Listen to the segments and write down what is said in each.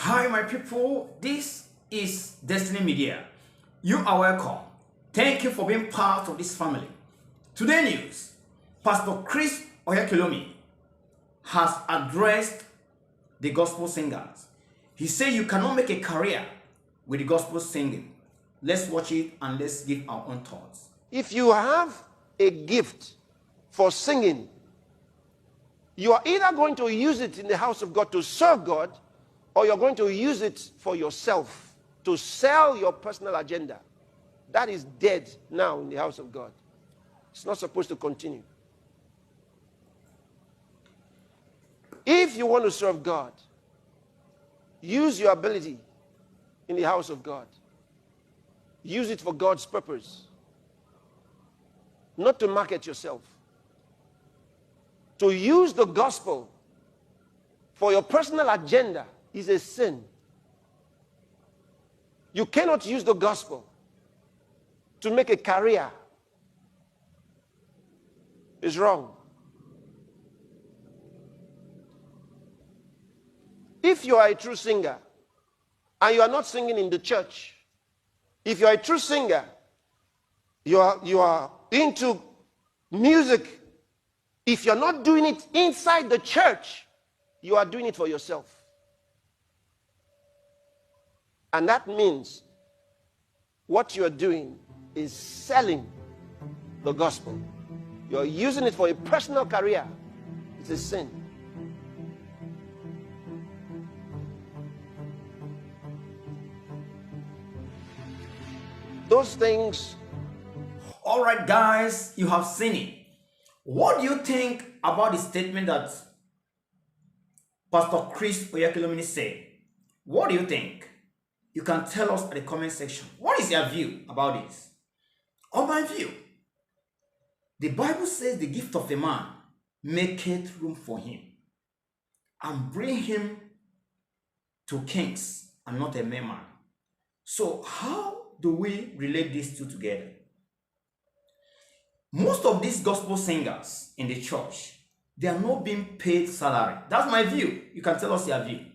Hi, my people. This is Destiny Media. You are welcome. Thank you for being part of this family. Today news, Pastor Chris Oyakhilome has addressed the gospel singers. He said you cannot make a career with the gospel singing. Let's watch it and let's give our own thoughts. If you have a gift for singing, you are either going to use it in the house of God to serve God, or you're going to use it for yourself, to sell your personal agenda. That is dead now in the house of God. It's not supposed to continue. If you want to serve God, use your ability in the house of God. Use it for God's purpose. Not to market yourself. To use the gospel for your personal agenda is a sin. You cannot use the gospel to make a career. It's wrong. If you are a true singer and you are not singing in the church, if you are a true singer, you are into music, if you're not doing it inside the church, you are doing it for yourself. And that means what you're doing is selling the gospel. You're using it for a personal career. It's a sin. Those things. All right, guys, you have seen it. What do you think about the statement that Pastor Chris Oyakhilome said? What do you think? You can tell us at the comment section. What is your view about this? On my view, the Bible says the gift of a man maketh room for him and bring him to kings and not a mere man. So how do we relate these two together? Most of these gospel singers in the church, they are not being paid salary. That's my view. You can tell us your view.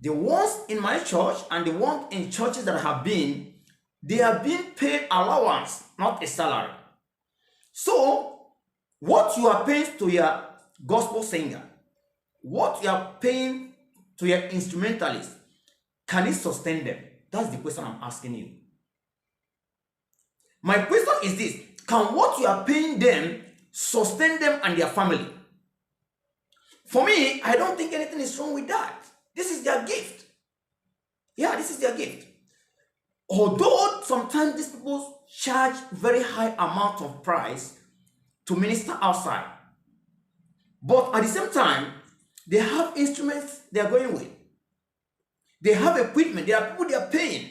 The ones in my church and the ones in churches that have been, they are being paid allowance, not a salary. So, what you are paying to your gospel singer, what you are paying to your instrumentalist, can it sustain them? That's the question I'm asking you. My question is this: can what you are paying them sustain them and their family? For me, I don't think anything is wrong with that. This is their gift. Yeah, this is their gift. Although sometimes these people charge very high amount of price to minister outside, but at the same time, they have instruments they are going with. They have equipment. There are people they are paying.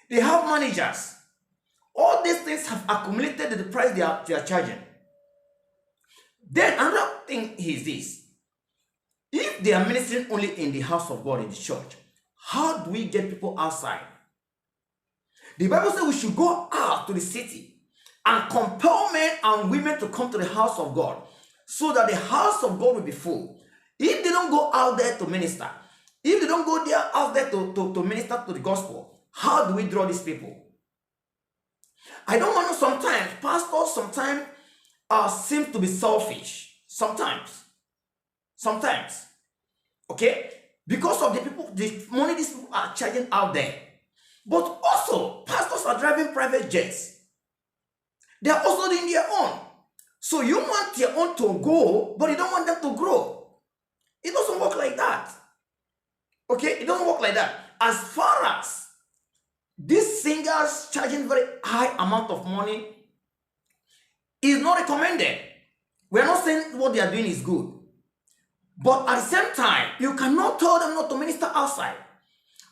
They have managers. All these things have accumulated to the price they are charging. Then another thing is this: if they are ministering only in the house of God, in the church, how do we get people outside? The Bible says we should go out to the city and compel men and women to come to the house of God so that the house of God will be full. If they don't go out there to minister, if they don't go there out there to minister to the gospel, how do we draw these people? I don't want to. Sometimes pastors seem to be selfish. Sometimes, okay, because of the money these people are charging out there. But also, pastors are driving private jets. They are also doing their own. So you want your own to go, but you don't want them to grow. It doesn't work like that. Okay, it doesn't work like that. As far as these singers charging very high amount of money is not recommended. We are not saying what they are doing is good. But at the same time, you cannot tell them not to minister outside.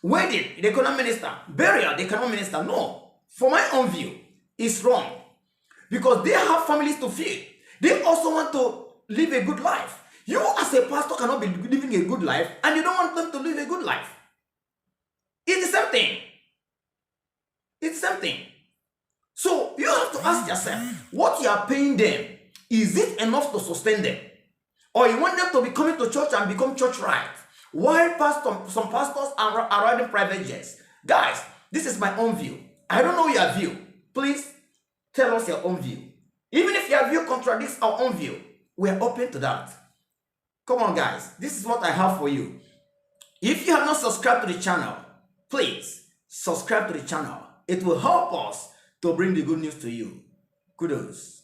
Wedding, they cannot minister. Burial, they cannot minister. No. For my own view, it's wrong. Because they have families to feed. They also want to live a good life. You as a pastor cannot be living a good life and you don't want them to live a good life. It's the same thing. It's the same thing. So you have to ask yourself, what you are paying them, is it enough to sustain them? Or you want them to be coming to church and become church right? While some pastors are riding private jets. Guys, this is my own view. I don't know your view. Please tell us your own view. Even if your view contradicts our own view, we're open to that. Come on, guys. This is what I have for you. If you have not subscribed to the channel, please subscribe to the channel. It will help us to bring the good news to you. Kudos.